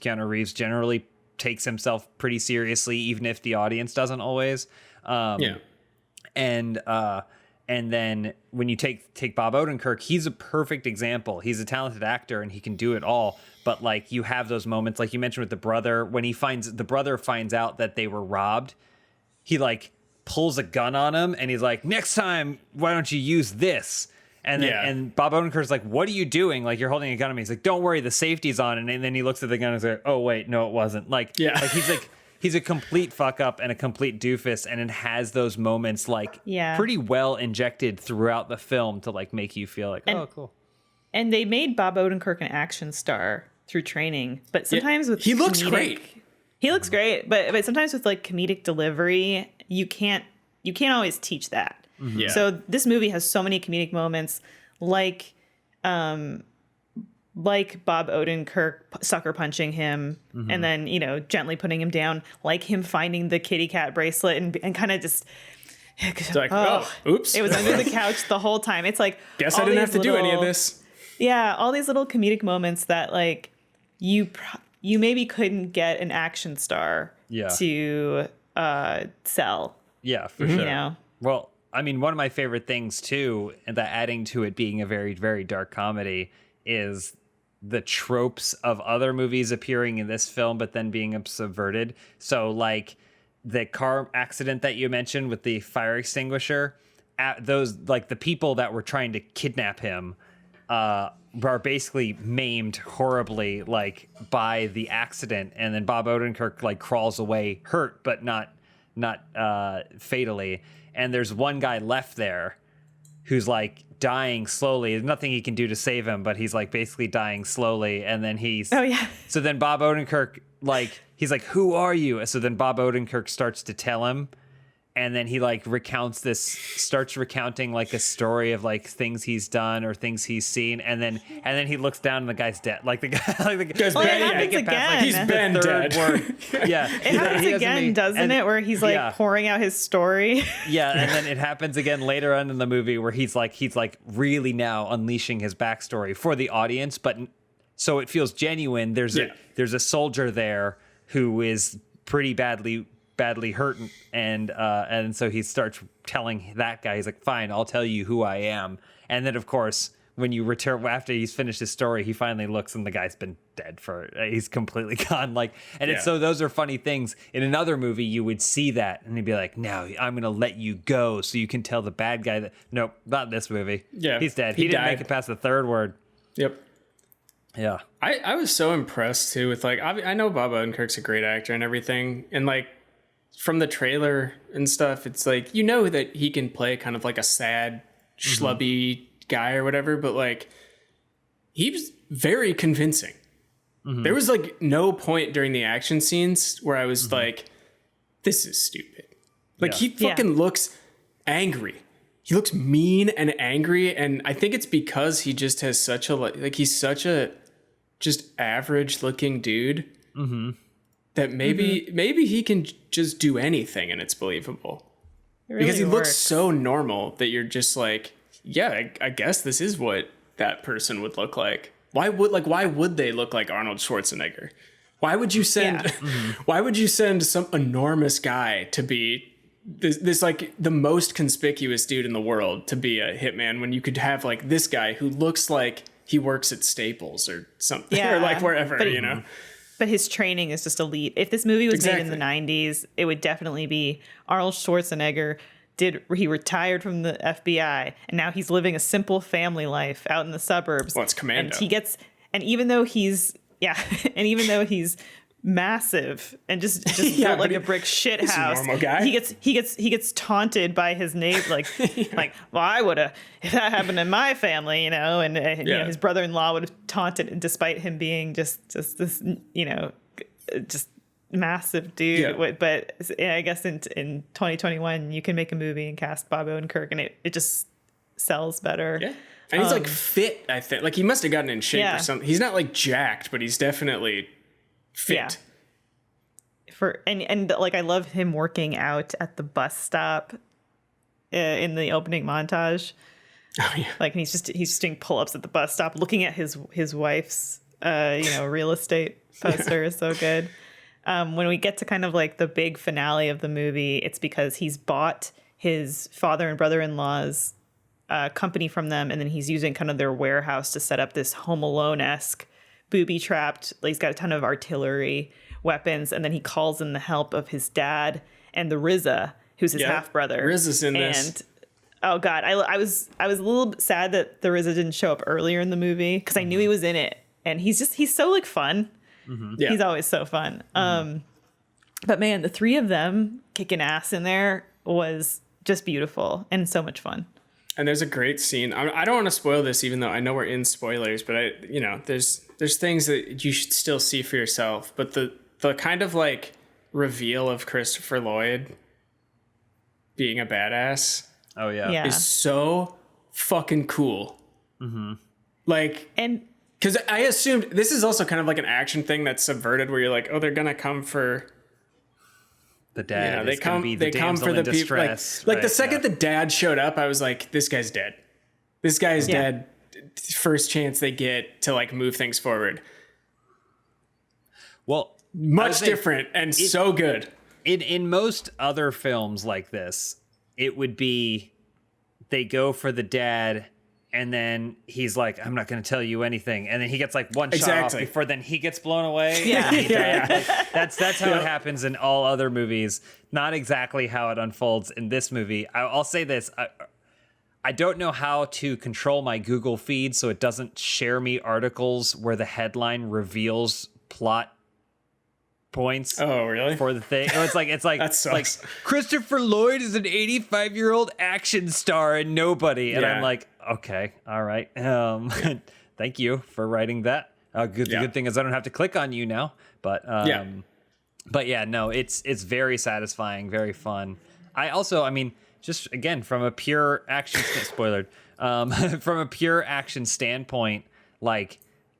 generally takes himself pretty seriously, even if the audience doesn't always. And then when you take Bob Odenkirk, he's a perfect example. He's a talented actor and he can do it all. But like you have those moments, like you mentioned with the brother, when the brother finds out that they were robbed, he like pulls a gun on him and he's like, "Next time, why don't you use this?" And then, and Bob Odenkirk's like, "What are you doing? Like, you're holding a gun at me." He's like, "Don't worry, the safety's on." And then he looks at the gun and is like, "Oh wait, no, it wasn't." Like he's a complete fuck up and a complete doofus, and it has those moments like pretty well injected throughout the film to like make you feel like, oh, cool. And they made Bob Odenkirk an action star through training, but sometimes with looks great. He looks great, but sometimes with like comedic delivery, you can't you can't always teach that. Yeah. So this movie has so many comedic moments, like Bob Odenkirk sucker punching him and then, you know, gently putting him down, like him finding the kitty cat bracelet and kind of just, It's like, oh, oops. it was under the couch the whole time. It's like, Guess I didn't have to do any of this. Yeah, all these little comedic moments that like you maybe couldn't get an action star to sell. Yeah, for sure. You know? Well, I mean, one of my favorite things too, and that adding to it being a very, very dark comedy, is the tropes of other movies appearing in this film, but then being subverted. So like the car accident that you mentioned with the fire extinguisher, those like the people that were trying to kidnap him are basically maimed horribly like by the accident, and then Bob Odenkirk like crawls away hurt but not fatally, and there's one guy left there who's like dying slowly. There's nothing he can do to save him, but he's like basically dying slowly, and then so then Bob Odenkirk like he's like, who are you? So then Bob Odenkirk starts to tell him, and then he like starts recounting like a story of like things he's done or things he's seen, and then he looks down and the guy's dead. Like the guy's Well, it happens again. He's been dead. Word. Yeah, It happens again, doesn't it? Where he's like pouring out his story. Yeah, and then it happens again later on in the movie where he's like really now unleashing his backstory for the audience, but so it feels genuine. There's a soldier there who is pretty badly hurt, and so he starts telling that guy, he's like, fine, I'll tell you who I am. And then of course when you return after he's finished his story, he finally looks and the guy's been dead he's completely gone. Like, and it's so those are funny things. In another movie you would see that and he'd be like, now I'm gonna let you go so you can tell the bad guy that nope, not this movie. Yeah, he's dead. He didn't make it past the third word. Yep. Yeah, I was so impressed too with like I know Bob Odenkirk's a great actor and everything, and like from the trailer and stuff, it's like, you know that he can play kind of like a sad, schlubby guy or whatever, but like he was very convincing. There was like no point during the action scenes where I was like, this is stupid. Like he fucking looks angry. He looks mean and angry, and I think it's because he just has such a like he's such a just average looking dude. That maybe he can just do anything and it's believable. Really because he works. looks so normal that you're just like, yeah, I guess this is what that person would look like. Why would they look like Arnold Schwarzenegger? Why would you send why would you send some enormous guy to be this like the most conspicuous dude in the world to be a hitman when you could have like this guy who looks like he works at Staples or something or like wherever, you know? But his training is just elite. If this movie was made in the 90s, it would definitely be Arnold Schwarzenegger. He retired from the FBI, and now he's living a simple family life out in the suburbs. Well, it's Commando. And even though he's massive and just built like a brick shit house, a normal guy. he gets taunted by his neighbor, like well, I would have if that happened in my family, you know, and you know, his brother-in-law would have taunted, despite him being just this, you know, just massive dude. Yeah. But I guess in 2021 you can make a movie and cast Bob Odenkirk and it just sells better. Yeah. And he's like fit, I think. Like he must have gotten in shape or something. He's not like jacked, but he's definitely fit. Yeah. And like I love him working out at the bus stop in the opening montage. Oh yeah. Like he's just doing pull-ups at the bus stop, looking at his wife's real estate poster is so good. When we get to kind of like the big finale of the movie, it's because he's bought his father and brother-in-law's company from them, and then he's using kind of their warehouse to set up this Home Alone-esque booby-trapped, like he's got a ton of artillery weapons, and then he calls in the help of his dad and the RZA, who's his half-brother. RZA's in this. And oh god, I was a little bit sad that the RZA didn't show up earlier in the movie because I knew he was in it, and he's so like fun. Yeah. He's always so fun. But man, the three of them kicking ass in there was just beautiful and so much fun. And there's a great scene. I don't want to spoil this, even though I know we're in spoilers, but there's things that you should still see for yourself. But the kind of like reveal of Christopher Lloyd being a badass Oh yeah. Yeah. is so fucking cool. Like, And because I assumed this is also kind of like an action thing that's subverted, where you're like, oh, they're gonna come for The dad. they is gonna come be the they come damsel for in the people. distress, Like the right, second yeah. the dad showed up, I was like, this guy's dead. This guy's Yeah. dead. First chance they get to like move things forward. Well, I Much would say different and so good. in most other films like this, it would be they go for the dad. And then he's like, I'm not going to tell you anything. And then he gets like one shot off Exactly. before then he gets blown away. Yeah. And he Yeah, dies. Like, that's how it happens in all other movies. Not exactly how it unfolds in this movie. I'll say this. I don't know how to control my Google feed so it doesn't share me articles where the headline reveals plot points. Oh, really? For the thing. It's like That sucks. like Christopher Lloyd is an 85-year-old action star and nobody. And Yeah. I'm like, okay, all right. Thank you for writing that. The good thing is I don't have to click on you now. But yeah, no, it's very satisfying, very fun. I mean, just again from a pure action spoilered, from a pure action standpoint, like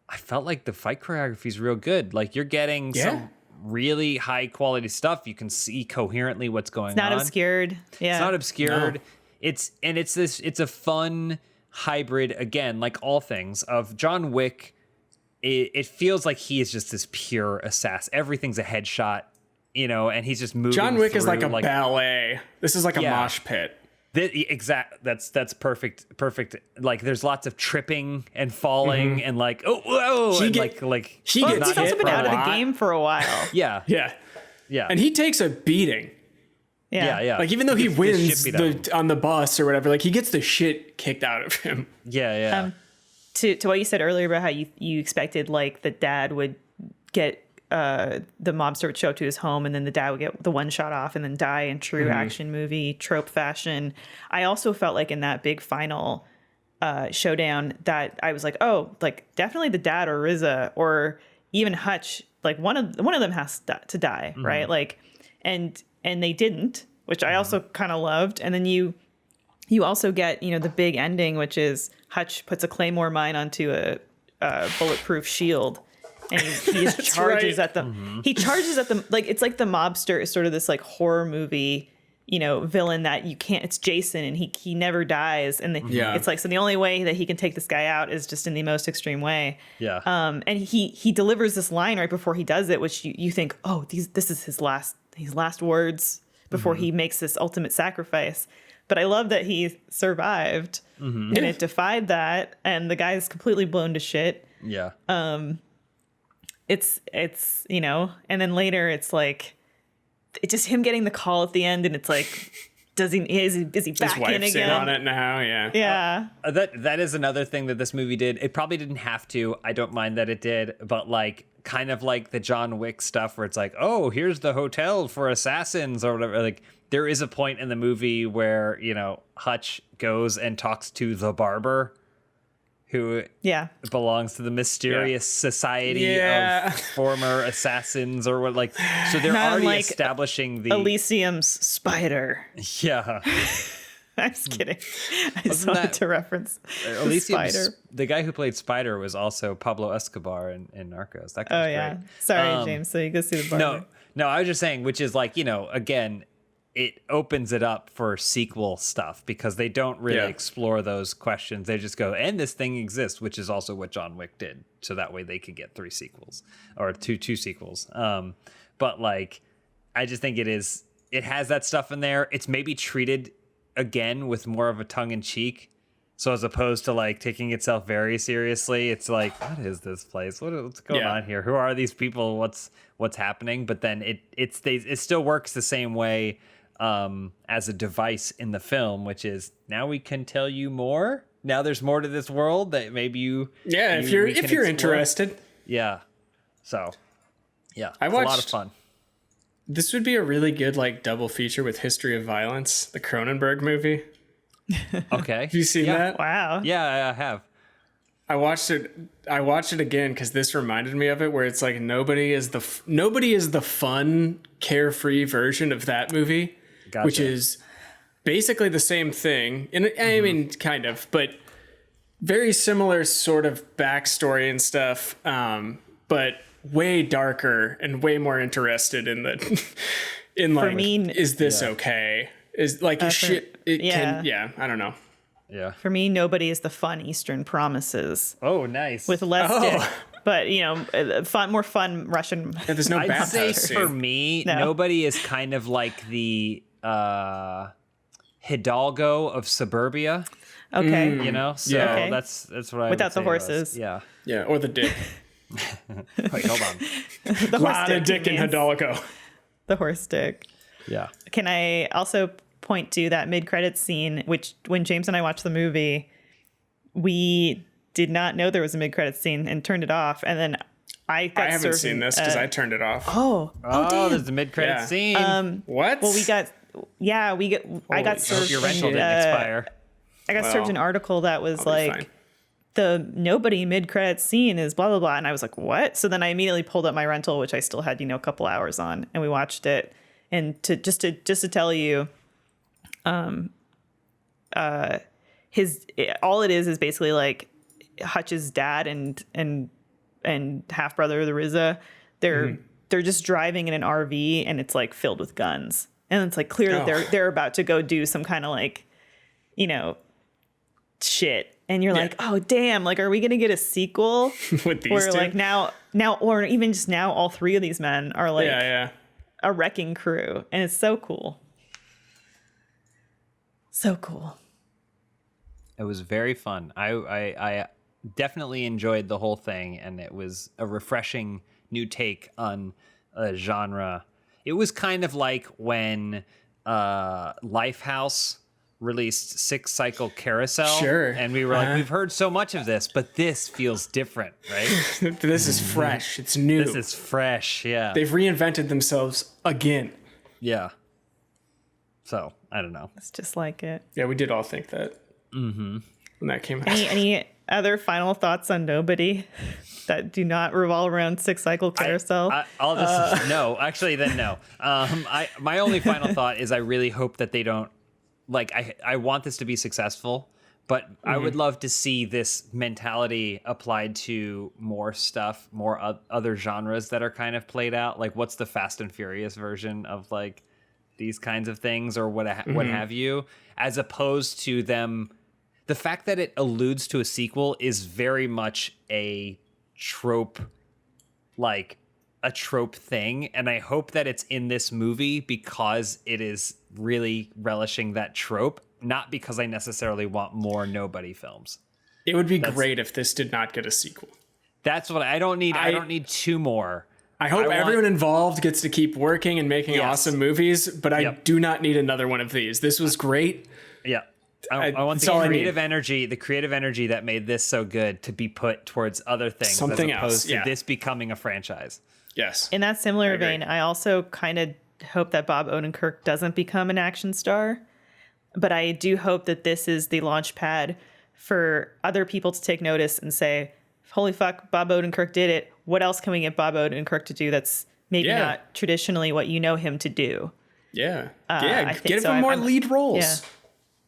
I felt like the fight choreography is real good. Like you're getting some really high quality stuff. You can see coherently what's going it's not on. obscured. Yeah. It's not obscured. No. It's a fun hybrid, again, like all things of John Wick. It feels like he is just this pure assassin. Everything's a headshot, and he's just moving. John Wick is like a through, ballet. This is like a Yeah. mosh pit. That's perfect. Like there's lots of tripping and falling and like whoa He and get- like he Well, gets he's also hit been a out of the lot. game for a while. yeah Yeah. And he takes a beating. yeah. Like even though he gets the wins shit beat out of him. on the bus or whatever, like he gets the shit kicked out of him. yeah. To what you said earlier about how you expected like the dad would get the mobster would show up to his home and then the dad would get the one shot off and then die in true action movie trope fashion. I also felt like in that big final showdown that I was like, oh, like definitely the dad or RZA or even Hutch, like one of them has to die, right? Like, and they didn't, which I also kind of loved. And then you also get the big ending, which is Hutch puts a claymore mine onto a bulletproof shield. And he just charges right. at them. He charges at them like it's like the mobster is sort of this like horror movie, villain that you can't. It's Jason, and he never dies. And it's like so the only way that he can take this guy out is just in the most extreme way. Yeah. And he delivers this line right before he does it, which you think, oh, this is his last words before he makes this ultimate sacrifice. But I love that he survived, and it defied that, and the guy is completely blown to shit. Yeah. It's and then later it's like it's just him getting the call at the end, and it's like is he His back in wife's in again? on it now. Yeah. Yeah. That is another thing that this movie did. It probably didn't have to. I don't mind that it did, but like kind of like the John Wick stuff where it's like, oh, here's the hotel for assassins or whatever. Like there is a point in the movie where, Hutch goes and talks to the barber who belongs to the mysterious society of former assassents or what, like, so they're Not already unlike establishing the Elysium's spider. yeah. I'm just kidding. I just wanted to reference the Elysium's spider. the guy who played Spider was also Pablo Escobar in Narcos. That Oh guy's yeah. great. Sorry, James. So you go see the barber. No, I was just saying, which is like, again, it opens it up for sequel stuff because they don't really explore those questions. They just go, and this thing exists, which is also what John Wick did. So that way they could get 3 sequels or two sequels. But like, I just think it has that stuff in there. It's maybe treated again with more of a tongue in cheek. So as opposed to like taking itself very seriously, it's like, what is this place? What's going on here? Who are these people? What's happening? But then it still works the same way as a device in the film, which is now we can tell you more. Now there's more to this world that maybe if you're explore. interested. Yeah. So yeah, I it's a lot of watched- fun. This would be a really good like double feature with History of Violence, the Cronenberg movie. Okay. Have you seen that? Wow. Yeah, I have. I watched it again because this reminded me of it, where it's like nobody is the fun, carefree version of that movie, Gotcha. which is basically the same thing. And I mean, kind of, but very similar sort of backstory and stuff, but way darker and way more interested in the in like, is this okay? Is like shit? I don't know. Yeah. For me, Nobody is the fun Eastern Promises Oh, nice. with less dick, but more fun Russian. Yeah, there's no I'd bad say scene. for me, Nobody is kind of like the Hidalgo of suburbia. Okay. You know, so Okay. that's what I Without would say the horses. Yeah. Yeah, or the dick. Wait, hold on. The A lot of dick in means Hidalgo. the horse dick. Yeah. Can I also point to that mid-credits scene, which when James and I watched the movie, we did not know there was a mid-credits scene and turned it off. And then I I haven't served seen this because I turned it off. Oh, there's the mid-credit Yeah. scene. What? Well, I got Hope served your rental didn't expire. I got served an article that was I'll be fine. like the Nobody mid-credit scene is blah blah blah, and I was like, what? So then I immediately pulled up my rental, which I still had a couple hours on, and we watched it. And to tell you, all it is basically like Hutch's dad and half brother the RZA. They're just driving in an RV, and it's like filled with guns, and it's like clear that they're about to go do some kind of like, shit. And you're like, oh damn, like, are we gonna get a sequel With these where two? like now, or even just now, all three of these men are like yeah. a wrecking crew, and it's so cool. So cool. It was very fun. I definitely enjoyed the whole thing, and it was a refreshing new take on a genre. It was kind of like when Lifehouse released Six Cycle Carousel. Sure. And we were like, we've heard so much of this, but this feels different, right? This is fresh. It's new. This is fresh. Yeah. They've reinvented themselves again. Yeah. So, I don't know. It's just like it. Yeah, we did all think that when that came out. Any other final thoughts on Nobody that do not revolve around Six Cycle Carousel? I'll just no. Actually, then no. My only final thought is I really hope that they don't I want this to be successful, but I would love to see this mentality applied to more stuff, more other genres that are kind of played out. Like, what's the Fast and Furious version of like these kinds of things, or what have you, as opposed to them. The fact that it alludes to a sequel is very much a trope, like a trope thing. And I hope that it's in this movie because it is really relishing that trope, not because I necessarily want more Nobody films. It would be great if this did not get a sequel. That's what I don't need. I don't need two more. I hope everyone involved gets to keep working and making awesome movies, but I do not need another one of these. This was great. Yeah. I want the creative energy that made this so good to be put towards other things, Something as opposed else, to this becoming a franchise. Yes. In that similar agree. vein, I also kind of hope that Bob Odenkirk doesn't become an action star, but I do hope that this is the launch pad for other people to take notice and say, holy fuck, Bob Odenkirk did it. What else can we get Bob Odenkirk to do that's maybe not traditionally what you know him to do? Yeah. I think Give so. him more I'm- lead roles.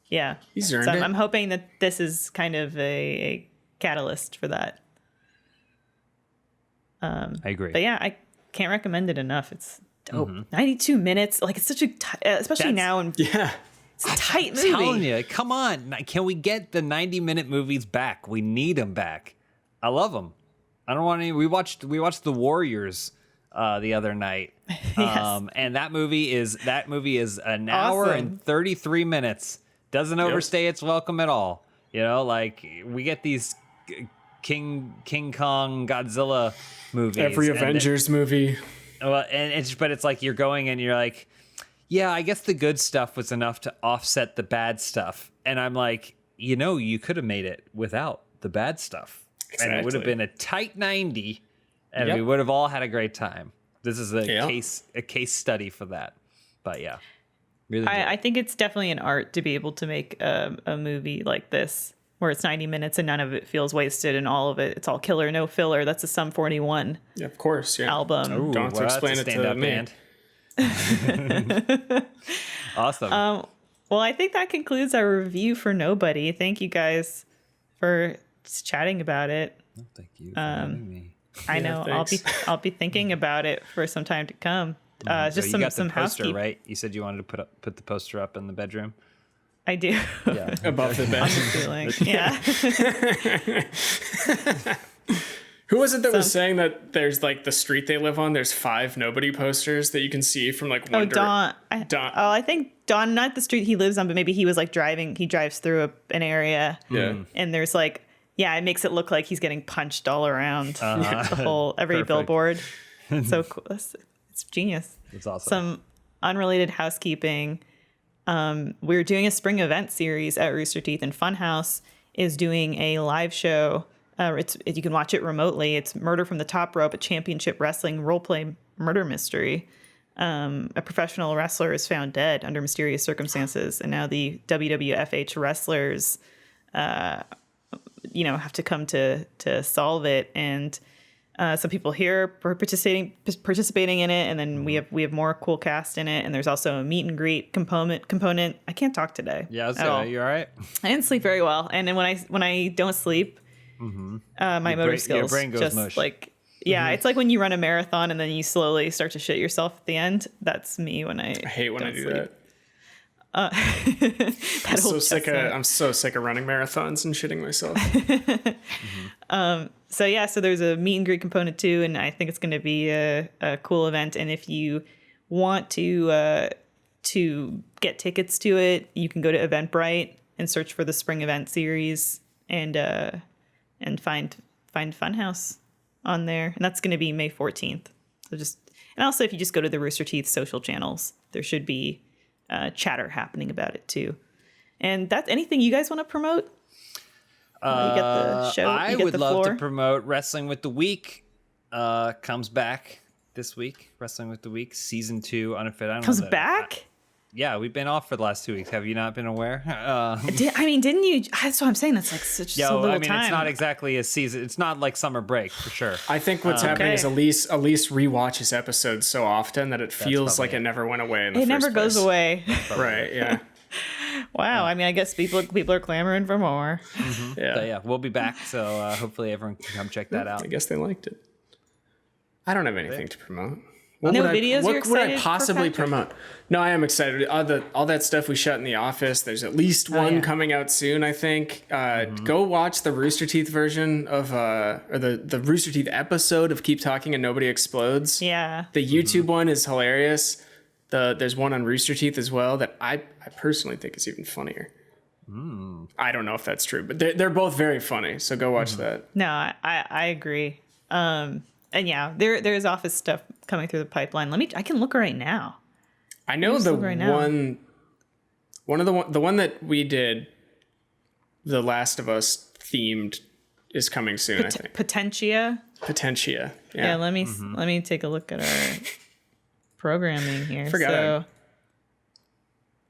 Yeah. He's earned So it. I'm hoping that this is kind of a catalyst for that. I agree. But yeah, I can't recommend it enough. It's dope. 92 minutes. Like, it's such a, especially now in Yeah. it's a tight movie. Telling you, come on, can we get the 90-minute movies back? We need them back. I love them. I don't want any. We watched The Warriors the other night, and that movie is an hour and 33 minutes. Doesn't overstay its welcome at all. You know, like, we get these King Kong Godzilla movies. Every Avengers movie. Well, and it's like you're going and you're like, yeah, I guess the good stuff was enough to offset the bad stuff. And I'm like, you could have made it without the bad stuff. Exactly. And it would have been a tight 90, and we would have all had a great time. This is a case study for that. But yeah, really, I think it's definitely an art to be able to make a movie like this, where it's 90 minutes and none of it feels wasted, and all of it's all killer, no filler. That's a Sum 41 Yeah, of course. Yeah. album. Ooh, Don't have to explain that's a it to stand-up me. band. Awesome. Well, I think that concludes our review for Nobody. Thank you guys for just chatting about it. Oh, thank you for having me. I know. thanks. I'll be thinking about it for some time to come. Just So you got some the poster, housekeeping. right? You said you wanted to put the poster up in the bedroom. I do. Yeah. Above the bed. Feeling. Yeah. Who was it that was saying that there's like the street they live on, there's 5 Nobody posters that you can see from like one Don. Don. I think Don, not the street he lives on, but maybe he was like driving. He drives through an area. Yeah. And there's like, it makes it look like he's getting punched all around every Perfect. billboard. So cool. It's genius. It's awesome. Some unrelated housekeeping. We're doing a spring event series at Rooster Teeth, and Funhaus is doing a live show. You can watch it remotely. It's Murder from the Top Rope, a championship wrestling roleplay murder mystery. A professional wrestler is found dead under mysterious circumstances, and now the WWFH wrestlers, have to come to solve it. And some people here are participating in it, and then we have more cool cast in it. And there's also a meet and greet component. I can't talk today. Yeah, you all right? I didn't sleep very well, and then when I don't sleep, my motor skills your brain goes just mush. like it's like when you run a marathon and then you slowly start to shit yourself at the end. That's me when I hate when I do sleep. that. I'm so sick of running marathons and shitting myself. So there's a meet and greet component too, and I think it's going to be a cool event. And if you want to get tickets to it, you can go to Eventbrite and search for the spring event series and find Funhaus on there. And that's going to be May 14th. And also if you just go to the Rooster Teeth social channels, there should be chatter happening about it too. And that's anything you guys want to promote? You get the show. I you get would the love floor. to promote Wrestling with the Week. Comes back this week. Wrestling with the Week season 2 unfit. Comes back. Yeah, we've been off for the last 2 weeks. Have you not been aware? Didn't you? That's what I'm saying. That's like so little time. It's not exactly a season. It's not like summer break for sure. I think what's happening is Elise rewatches episodes so often that it feels like it never went away in the It first never goes place. away. Right, yeah. Wow. I mean, I guess people are clamoring for more. Yeah. But yeah, we'll be back. So hopefully everyone can come check that out. I guess they liked it. I don't have anything to promote. Videos you're What would I excited for, possibly Patrick? promote? No, I am excited. All that stuff we shot in the office. There's at least one coming out soon, I think. Go watch the Rooster Teeth version of or the Rooster Teeth episode of Keep Talking and Nobody Explodes. Yeah. The YouTube one is hilarious. There's one on Rooster Teeth as well that I personally think is even funnier. I don't know if that's true, but they're both very funny. So go watch that. No, I agree. And yeah, there's office stuff coming through the pipeline. I can look right now. I know the one that we did, the Last of Us themed, is coming soon. I think Potentia. Yeah. Let me take a look at our programming here. Forgot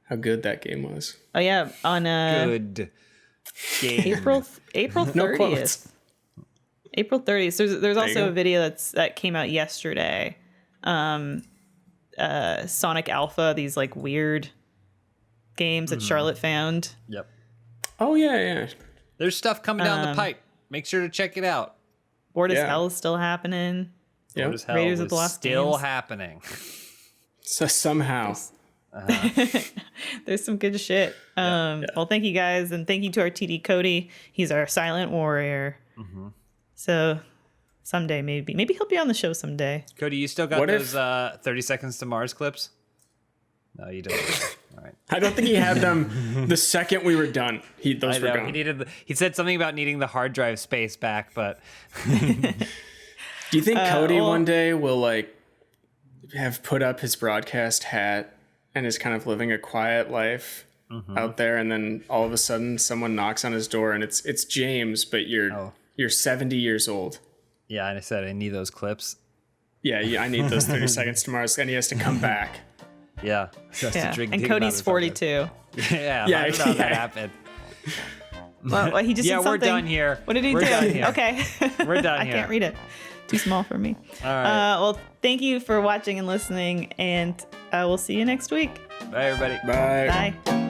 how good that game was. Oh yeah, on Good game. April 30th. No quotes. April 30th. There's also go. a video that came out yesterday. Sonic Alpha, these like weird games that Charlotte found. Yep. Oh yeah. There's stuff coming down the pipe. Make sure to check it out. Bored as Yeah. Hell is still happening. Yep. What as hell Raiders of is the Lost still Games. happening. So somehow. There's some good shit. Well, thank you guys, and thank you to our TD Cody. He's our silent warrior. So someday, maybe he'll be on the show someday. Cody, you still got What those 30 Seconds to Mars clips? No, you don't. All right. I don't think he had them the second we were done. Those I were know. gone. He said something about needing the hard drive space back, but Do you think Cody one day will like have put up his broadcast hat and is kind of living a quiet life out there, and then all of a sudden someone knocks on his door and it's James, but you're 70 years old. yeah, and I said I need those clips. Yeah, I need those 30 seconds tomorrow, and he has to come back. Yeah. Just to Yeah, dig and him Cody's out of 42. something. Yeah, Yeah, I don't know how that yeah. happened. Well, he just Yeah, did we're something. done here. What did he We're do? done here. Okay, We're done I here. can't read it. Too small for me. All right. Well, thank you for watching and listening, and we'll see you next week. Bye, everybody. Bye. Bye.